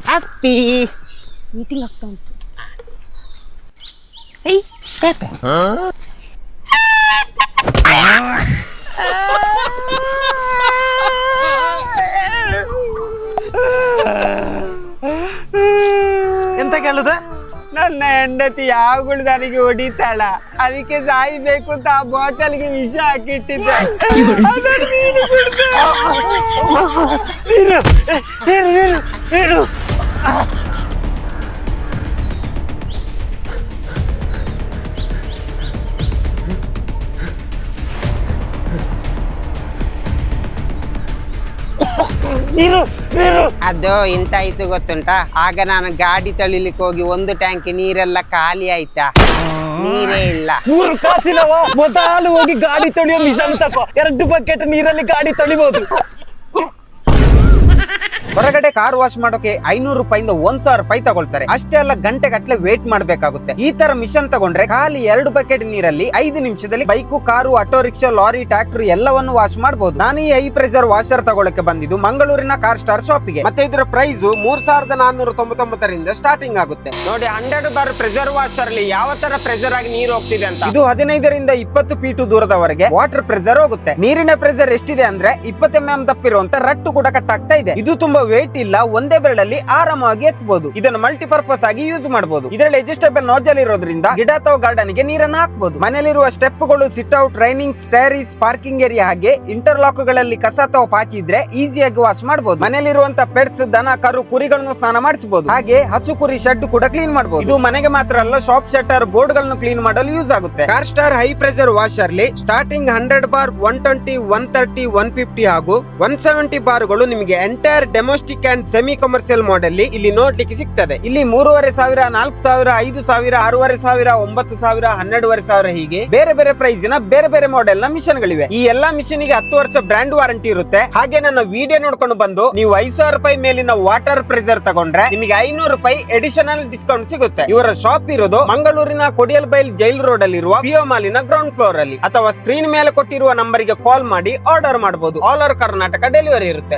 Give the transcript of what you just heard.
Happy meeting ಆಗ್ತಾ ಉಂಟು. ಪೇಪೆ ಎಂತ ಕೇಳುದ? ನನ್ನ ಹೆಂಡತಿ ಯಾವಾಗಲೂ ನನಗೆ ಹೊಡಿತಾಳ, ಅದಕ್ಕೆ ಸಾಯ್ಬೇಕು ಅಂತ ಆ ಬಾಟಲ್ಗೆ ವಿಷ ಹಾಕಿಟ್ಟಿದ್ದೆ. ಅದನ್ನ ನೀನು ಕುಡ್ದೆ. ನೀರು ನೀರು ನೀರು ನೀರು. ನೀರು ನೀರು. ಅದು ಎಂತಾಯ್ತು ಗೊತ್ತುಂಟಾ, ಆಗ ನಾನು ಗಾಡಿ ತಳಿಲಿಕ್ಕೆ ಹೋಗಿ ಒಂದು ಟ್ಯಾಂಕ್ ನೀರೆಲ್ಲ ಖಾಲಿ ಆಯ್ತಾ, ನೀರೇ ಇಲ್ಲ. ಮೂರು ಕಾಸಿಲ್ಲವ, ಮೊದಲು ಹೋಗಿ ಗಾಡಿ ತೊಳೆಯೋ ಮಿಷನ್ ತಕೋ, 2 ಬಕೆಟ್ ನೀರಲ್ಲಿ ಗಾಡಿ ತೊಳಿಬಹುದು. ಹೊರಗಡೆ ಕಾರ್ ವಾಶ್ ಮಾಡೋಕೆ 500 ರೂಪಾಯಿಂದ 1000 ರೂಪಾಯಿ ತಗೊಳ್ತಾರೆ. ಅಷ್ಟೇ ಅಲ್ಲ, ಗಂಟೆ ಗಟ್ಟಲೆ ವೇಟ್ ಮಾಡ್ಬೇಕಾಗುತ್ತೆ. ಈ ತರ ಮಿಷನ್ ತಗೊಂಡ್ರೆ ಖಾಲಿ 2 ಬಕೆಟ್ ನೀರಲ್ಲಿ 5 ನಿಮಿಷದಲ್ಲಿ bike, car, auto rickshaw, lorry, tractor ಎಲ್ಲವನ್ನು ವಾಶ್ ಮಾಡಬಹುದು. ನಾನು ಈ ಹೈ ಪ್ರೆಷರ್ ವಾಷರ್ ತಗೊಳಕ್ಕೆ ಬಂದಿದ್ದು ಮಂಗಳೂರಿನ ಕಾರ್ ಸ್ಟಾರ್ ಶಾಪಿಗೆ. ಮತ್ತೆ ಇದರ ಪ್ರೈಸ್ 3499 ಸ್ಟಾರ್ಟಿಂಗ್ ಆಗುತ್ತೆ. ನೋಡಿ 100 ಬಾರ್ ಪ್ರೆಷರ್ ವಾಷರ್ ಅಲ್ಲಿ ಯಾವ ತರ ಪ್ರೆಷರ್ ಆಗಿ ನೀರು ಹೋಗ್ತಿದೆ ಅಂತ. ಇದು 15ರಿಂದ 20 ಫೀಟ್ ದೂರದವರೆಗೆ ವಾಟರ್ ಪ್ರೆಷರ್ ಹೋಗುತ್ತೆ. ನೀರಿನ ಪ್ರೆಷರ್ ಎಷ್ಟಿದೆ ಅಂದ್ರೆ 20 mm ದಪ್ಪಿರುವಂತ ರಟ್ಟು ಕೂಡ ಕಟ್ ಆಗ್ತಾ ಇದೆ. ಇದು ತುಂಬಾ ವೇಟ್ ಇಲ್ಲ, ಒಂದೇ ಬೆರಳಲ್ಲಿ ಆರಾಮಾಗಿ ಎತ್ತಬಹುದು. ಇದನ್ನು ಮಲ್ಟಿಪರ್ಪಸ್ ಆಗಿ ಯೂಸ್ ಮಾಡಬಹುದು. ಇದರಲ್ಲಿ ಅಡ್ಜಸ್ಟಬಲ್ ನೋಜಲ್ ಇರೋದ್ರಿಂದ ಗಿಡ ಅಥವಾ ಗಾರ್ಡನ್ ಗೆ ನೀರನ್ನು ಹಾಕಬಹುದು. ಮನೆಯಲ್ಲಿರುವ ಸ್ಟೆಪ್ಗಳು, ಸಿಟ್ ಔಟ್, ರೈನಿಂಗ್, ಸ್ಟೇರೀಸ್, ಪಾರ್ಕಿಂಗ್ ಏರಿಯಾ ಹಾಗೆ ಇಂಟರ್ಲಾಕ್ ಗಳಲ್ಲಿ ಕಸ ಅಥವಾ ಪಾಚಿ ಇದ್ರೆ ಈಸಿಯಾಗಿ ವಾಶ್ ಮಾಡಬಹುದು. ಮನೆಯಲ್ಲಿರುವಂತಹ ಪೆಟ್ಸ್, ದನ, ಕರು, ಕುರಿಗಳನ್ನು ಸ್ನಾನ ಮಾಡಿಸಬಹುದು. ಹಾಗೆ ಹಸು ಕುರಿ ಶೆಡ್ ಕೂಡ ಕ್ಲೀನ್ ಮಾಡಬಹುದು. ಇದು ಮನೆಗೆ ಮಾತ್ರ ಅಲ್ಲ, ಶಾಪ್ ಶಟರ್, ಬೋರ್ಡ್ ಗಳನ್ನು ಕ್ಲೀನ್ ಮಾಡಲು ಯೂಸ್ ಆಗುತ್ತೆ. Car star high pressure washer ಲಿ ಸ್ಟಾರ್ಟಿಂಗ್ 100 ಬಾರ್, 120, 130, 150 ಹಾಗೂ 170 ಬಾರ್ಗಳು ನಿಮಗೆ entire domestic and semi commercial model ಇಲ್ಲಿ ನೋಡ್ಲಿಕ್ಕೆ ಸಿಗ್ತದೆ. ಇಲ್ಲಿ 3500, 4000, 5000, 6500, 9000, 11500 ಹೀಗೆ ಬೇರೆ ಬೇರೆ ಪ್ರೈಸ್ ನ ಬೇರೆ ಬೇರೆ ಮಾಡೆಲ್ ನ ಮಿಷನ್ ಗಳಿವೆ. ಈ ಎಲ್ಲಾ ಮಿಷನ್ ಗೆ 10 ವರ್ಷ ಬ್ರಾಂಡ್ ವಾರಂಟಿ ಇರುತ್ತೆ. ಹಾಗೆ ನನ್ನ ವಿಡಿಯೋ ನೋಡ್ಕೊಂಡು ಬಂದು ನೀವು 5000 ರೂಪಾಯಿ ಮೇಲಿನ ವಾಟರ್ ಪ್ರೆಷರ್ ತಗೊಂಡ್ರೆ ನಿಮಗೆ 500 ರೂಪಾಯಿ ಅಡಿಷನಲ್ ಡಿಸ್ಕೌಂಟ್ ಸಿಗುತ್ತೆ. ಇವರ ಶಾಪ್ ಇರೋದು ಮಂಗಳೂರಿನ ಕೊಡಿಯಲ್ ಬೈಲ್ ಜೈಲ್ ರೋಡ್ ಅಲ್ಲಿರುವ ಪಿಯೋ ಮಾಲಿನ ಗ್ರೌಂಡ್ ಫ್ಲೋರ್ ಅಲ್ಲಿ, ಅಥವಾ ಸ್ಕ್ರೀನ್ ಮೇಲೆ ಕೊಟ್ಟಿರುವ ನಂಬರ್ ಗೆ ಕಾಲ್ ಮಾಡಿ ಆರ್ಡರ್ ಮಾಡಬಹುದು. ಆಲ್ ಓವರ್ ಕರ್ನಾಟಕ ಡೆಲಿವರಿ ಇರುತ್ತೆ.